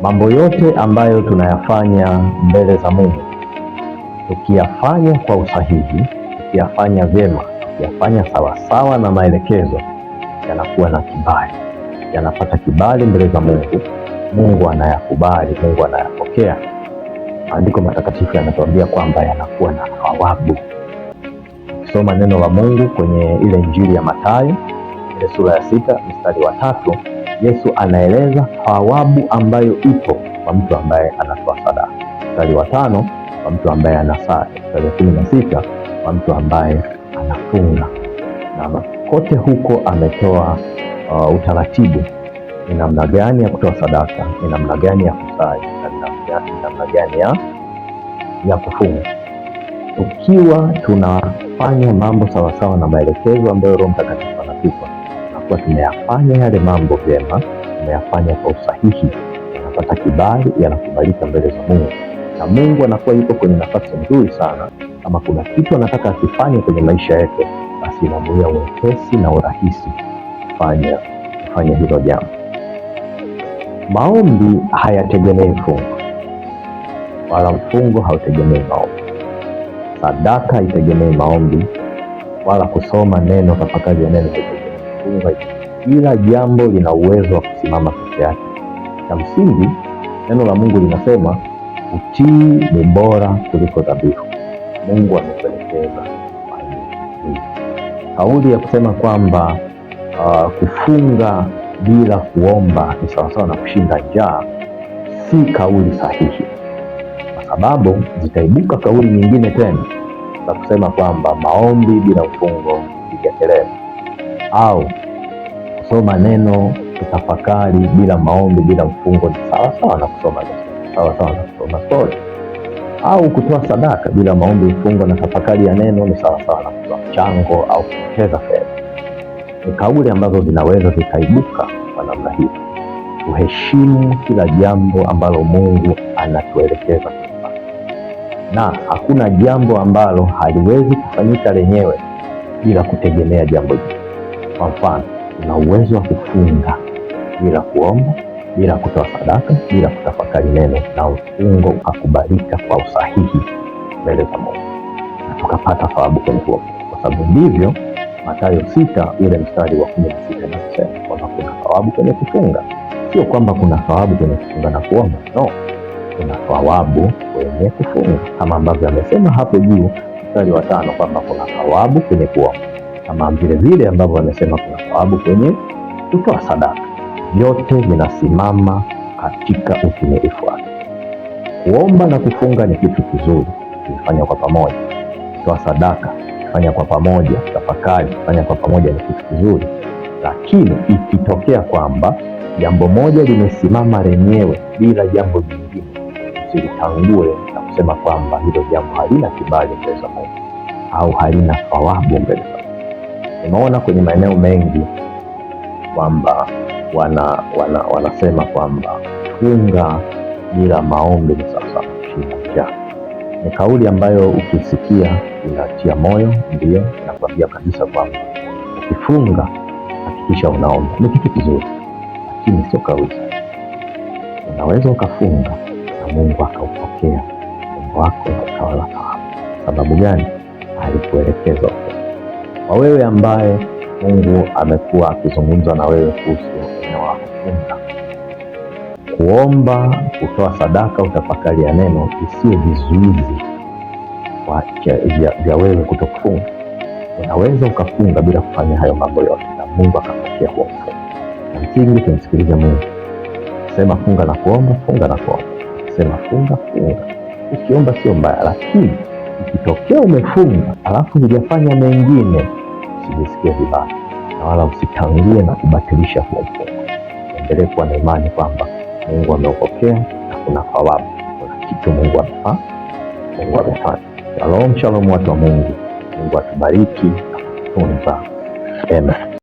Mambo yote ambayo tunayafanya mbele za Mungu, tukiyafanya kwa usahihi, tukiyafanya vyema, tukiyafanya sawasawa na maelekezo, yanakuwa na kibali, yanapata kibali mbele za Mungu. Mungu anayakubali, Mungu anayapokea. Maandiko matakatifu yanatuambia kwamba yanakuwa na thawabu. Ukisoma neno la Mungu kwenye ile Injili ya Mathayo ile sura ya 6 mstari wa 3, Yesu anaeleza thawabu ambayo ipo kwa mtu ambaye anatoa sadaka. Mstari wa 5, kwa mtu ambaye anasali. Mstari wa 16, kwa mtu ambaye anafunga. Na kote huko ametoa utaratibu, ni namna gani ya kutoa sadaka, ni namna gani ya kusali, ni namna gani ya kufunga. Ukiwa tunafanya mambo sawasawa na maelekezo ambayo Roho Mtakatifu anatupa, tunakuwa tumeyafanya yale mambo vyema, tumeyafanya kwa usahihi, yanapata kibali, yanakubalika mbele za Mungu, na Mungu anakuwa yuko kwenye nafasi nzuri sana. Kama kuna kitu anataka akifanye kwenye maisha yetu, basi inamuia wepesi na urahisi kufanya hilo jambo. Maombi hayategemei mfungo, wala mfungo hautegemei maombi. Sadaka haitegemei maombi, wala kusoma neno, tafakari ya neno haitegemei mfungo. Kila jambo lina uwezo wa kusimama peke yake. Cha msingi, neno la Mungu linasema utii ni bora kuliko dhabihu. Mungu ametuelekeza hii. Kauli ya kusema kwamba kufunga bila kuomba ni sawasawa na kushinda njaa si kauli sahihi, kwa sababu zitaibuka kauli nyingine tena za kusema kwamba maombi bila mfungo piga kelele, au kusoma neno, kutafakari bila maombi, bila mfungo ni sawasawa na kusoma story, au kutoa sadaka bila maombi, mfungo na tafakari ya neno ni sawasawa na kutoa mchango au kupoteza fedha. Ni kauli ambazo zinaweza zikaibuka kwa namna hiyo. Tuheshimu kila jambo ambalo Mungu anatuelekeza kufanya, na hakuna jambo ambalo haliwezi kufanyika lenyewe bila kutegemea jambo hili. Kwa mfano, una uwezo wa kufunga bila kuomba, bila kutoa sadaka, bila kutafakari neno, na mfungo ukakubalika kwa usahihi mbele za Mungu, na tukapata thawabu kwenye huo, kwa sababu ndivyo Mathayo 6 ule mstari wa 16 unasema kwamba kuna thawabu kwenye kufunga. Sio kwamba kuna thawabu kwenye kufunga na kuomba, no, kuna thawabu kwenye kufunga, kama ambavyo amesema hapo juu mstari wa 5 kwamba kuna thawabu kwenye kuomba, kama vile vile ambavyo amesema kuna thawabu kwenye kutoa sadaka. Vyote vinasimama katika utimilifu wake. Kuomba na kufunga ni kitu kizuri, kufanya kwa pamoja. Kutoa sadaka, kufanya kwa pamoja. Tafakari, kufanya kwa pamoja ni kitu kizuri. Lakini ikitokea kwamba jambo moja limesimama lenyewe bila jambo jingine, usilitangue na kusema kwamba hilo jambo halina kibali mbele za Mungu au halina thawabu mbele za Mungu. Tunaona kwenye maeneo mengi kwamba wanasema kwamba funga bila maombi ni sawasawa kushinda njaa. Ni kauli ambayo ukisikia inatia moyo, ndio nakwambia kabisa kwamba ukifunga hakikisha unaomba. Ni kitu kizuri, lakini sio kauli sahihi. Unaweza ukafunga na Mungu akaupokea Mungu wako na ukawala thawabu. Sababu gani? Alikuelekeza. Kwa wewe ambaye Mungu amekuwa akizungumza na wewe kuhusu eneo la kufunga, kuomba, kutoa sadaka, utafakari ya neno isiyo vizuizi vya wewe kutokufunga. Unaweza ukafunga bila kufanya hayo mambo yote na Mungu akapokea huo mfungo. Na msingi tumsikilize Mungu. Sema funga na kuomba, funga na kuomba. Sema funga. Ukiomba sio mbaya, lakini ikitokea umefunga alafu hujafanya mengine, usijisikie vibaya na wala usitangie na kubatilisha huo mfungo. Endelee kuwa na imani kwamba Mungu ameupokea na kuna thawabu, kuna kitu Mungu amefanya. Shalom, watu wa Mungu. Mungu atubariki na kutunza. Amen.